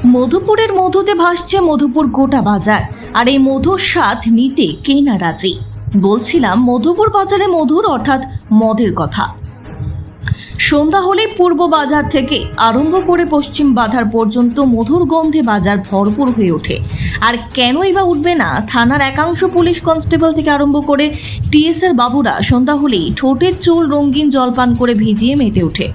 মধুপুরের মধুতে ভাসছে মধুপুর গোটা বাজার, আর এই মধুর স্বাদ নিতে কে না রাজি। বলছিলাম মধুপুর বাজারে মধুর অর্থাৎ মদের কথা। সন্ধ্যা হলে পূর্ব বাজার থেকে আরম্ভ করে পশ্চিম বাজার পর্যন্ত মধুর গন্ধে বাজার ভরপুর হয়ে ওঠে। আর কেনই বা উঠবে না? থানার একাংশ পুলিশ কনস্টেবল থেকে আরম্ভ করে টিএসআর বাবুরা সন্ধ্যা হলেই ঠোঁটের চুল রঙিন জলপান করে ভিজিয়ে মেতে ওঠে।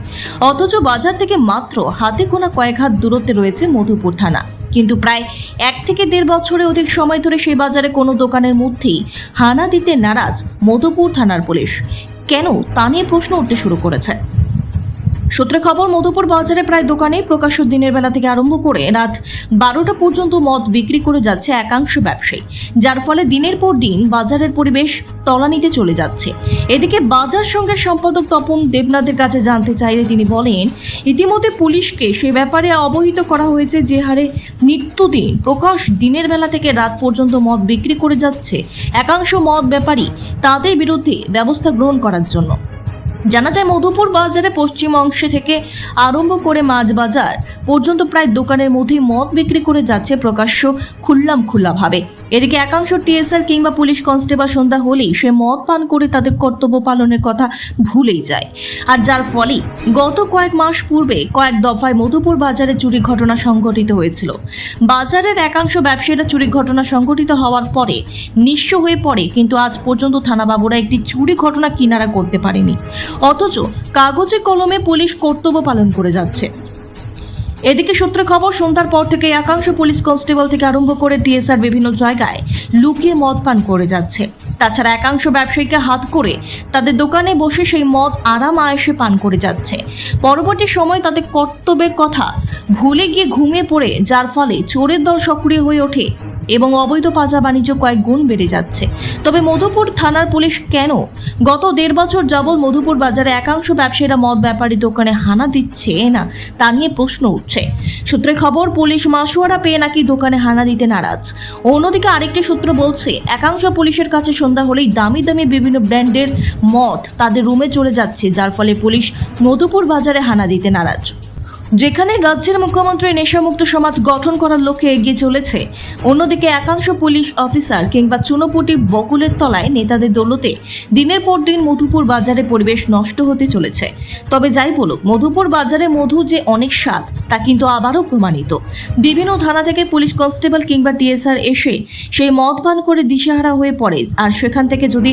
অথচ বাজার থেকে মাত্র হাতে গোনা কয়েক হাত দূরত্বে রয়েছে মধুপুর থানা। কিন্তু প্রায় 1 থেকে 1.5 বছরের অধিক সময় ধরে সেই বাজারে কোনো দোকানের মধ্যেই হানা দিতে নারাজ মধুপুর থানার পুলিশ। কেন তা নিয়ে প্রশ্ন উঠতে শুরু করেছে। সূত্রে খবর, মধুপুর বাজারে প্রায় দোকানে প্রকাশ্য দিনের বেলা থেকে আরম্ভ করে রাত 12টা পর্যন্ত মদ বিক্রি করে যাচ্ছে একাংশ ব্যবসায়ী, যার ফলে দিনের পর দিন বাজারের পরিবেশ তলানিতে চলে যাচ্ছে। এদিকে বাজার সংঘের সম্পাদক তপন দেবনাথের কাছে জানতে চাইলে তিনি বলেন, ইতিমধ্যে পুলিশকে সে ব্যাপারে অবহিত করা হয়েছে যে হারে নিত্যদিন প্রকাশ দিনের বেলা থেকে রাত পর্যন্ত মদ বিক্রি করে যাচ্ছে একাংশ মদ ব্যাপারী, তাদের বিরুদ্ধে ব্যবস্থা গ্রহণ করার জন্য। জানা যায় মধুপুর বাজারে পশ্চিম অংশে থেকে আরম্ভ করে মাছ বাজার পর্যন্ত প্রায় দোকানের মধ্যেই মদ বিক্রি করে যাচ্ছে প্রকাশ্য খোলাভাবে। এদিকে একাংশ টিএসআর কিংবা পুলিশ কনস্টেবল সন্ধ্যা হলেই সে মদ পান করে তাদের কর্তব্য পালনের কথা ভুলেই যায়। আর যার ফলে গত কয়েক মাস পূর্বে কয়েক দফায় মধুপুর বাজারে চুরি ঘটনা সংঘটিত হয়েছিল। বাজারের একাংশ ব্যবসায়ীরা চুরি ঘটনা সংঘটিত হওয়ার পরে নিঃস্ব হয়ে পড়ে, কিন্তু আজ পর্যন্ত থানাবাবুরা একটি চুরি ঘটনা কিনারা করতে পারেনি। অথচ কাগজে কলমে পুলিশ কর্তব্য পালন করে যাচ্ছে। এদিকে সূত্রে খবর, সন্ধ্যার পর থেকে একাংশ পুলিশ কনস্টেবল থেকে আরম্ভ করে টিএসআর বিভিন্ন জায়গায় লুকিয়ে মদ পান করে যাচ্ছে। তাছাড়া একাংশ ব্যবসায়ীকে হাত করে তাদের দোকানে বসে সেই মদ আরাম আয়েশে পান করে যাচ্ছে। পরবর্তী সময় তাদের কর্তব্যের কথা ভুলে গিয়ে ঘুমিয়ে পড়ে, যার ফলে চোরের দল সক্রিয় হয়ে ওঠে এবং অবৈধ পাচার বাণিজ্য কয়েক গুণ বেড়ে যাচ্ছে। তবে মধুপুর থানার পুলিশ কেন গত 1.5 বছর যাবৎ মধুপুর বাজারে একাংশ ব্যবসায়ীরা মদ ব্যাপারী দোকানে হানা দিচ্ছে না, তা নিয়ে প্রশ্ন উঠছে। সূত্রে খবর, পুলিশ মাসোয়ারা পেয়ে নাকি দোকানে হানা দিতে নারাজ। অন্যদিকে আরেকটি সূত্র বলছে, একাংশ পুলিশের কাছে সন্ধ্যা হলেই দামি দামি বিভিন্ন ব্র্যান্ডের মদ তাদের রুমে চলে যাচ্ছে, যার ফলে পুলিশ মধুপুর বাজারে হানা দিতে নারাজ। যেখানে রাজ্যের মুখ্যমন্ত্রী নেশামুক্ত সমাজ গঠন করার লক্ষ্যে এগিয়ে চলেছে, অন্যদিকে একাংশ পুলিশ অফিসার কিংবা চুনোপুটি বকুলের তলায় নেতাদের দৌলতে দিনের পর দিন মধুপুর বাজারে পরিবেশ নষ্ট হতে চলেছে। তবে যাই বলুক, মধুপুর বাজারে মধু যে অনেক স্বাদ তা কিন্তু আবারও প্রমাণিত। বিভিন্ন থানা থেকে পুলিশ কনস্টেবল কিংবা টিএসআর এসে সেই মদ পান করে দিশেহারা হয়ে পড়ে, আর সেখান থেকে যদি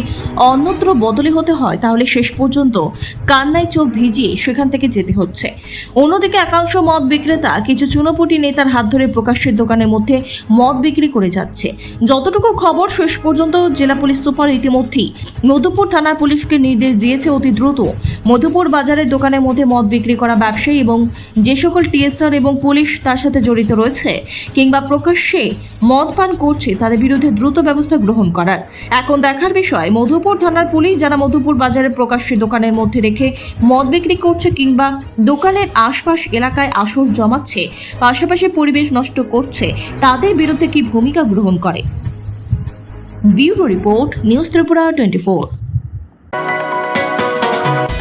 অন্যত্র বদলি হতে হয় তাহলে শেষ পর্যন্ত কান্নায় চোখ ভিজিয়ে সেখান থেকে যেতে হচ্ছে। অন্যদিকে একাংশ মদ বিক্রেতা কিছু চুনোপুটি নেতার হাত ধরে প্রকাশ্যের দোকানের মধ্যে মদ বিক্রি করে যাচ্ছে। যতটুকু খবর, শেষ পর্যন্ত জেলা পুলিশ সুপার ইতিমধ্যেই মধুপুর থানার পুলিশকে নির্দেশ দিয়েছে অতি দ্রুত মধুপুর বাজারের দোকানের মধ্যে মদ বিক্রি করা ব্যবসায়ী এবং যে সকল টিএসআর এবং পুলিশ তার সাথে জড়িত রয়েছে কিংবা প্রকাশ্যে মদ পান করছে তাদের বিরুদ্ধে দ্রুত ব্যবস্থা গ্রহণ করার। এখন দেখার বিষয়, মধুপুর থানার পুলিশ যারা মধুপুর বাজারের প্রকাশ্যে দোকানের মধ্যে রেখে মদ বিক্রি করছে কিংবা দোকানের আশপাশ এলাকায় আসর জমাচ্ছে, পাশাপাশি পরিবেশ নষ্ট করছে, তাদের বিরুদ্ধে কি ভূমিকা গ্রহণ করে। Bureau report, news Tripura 24।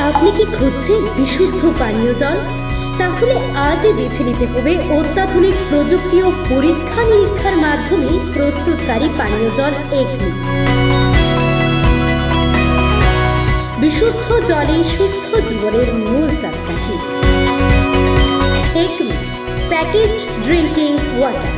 আপনি কি খুঁজছেন বিশুদ্ধ পানীয় জল? তাহলে আজই বেছে নিতে হবে অত্যাধুনিক প্রযুক্তি ও পরীক্ষা নিরীক্ষার মাধ্যমে প্রস্তুতকারী পানীয় জল একমি। বিশুদ্ধ জলে সুস্থ জীবনের মূল চাকাঠি। Acme packaged drinking water.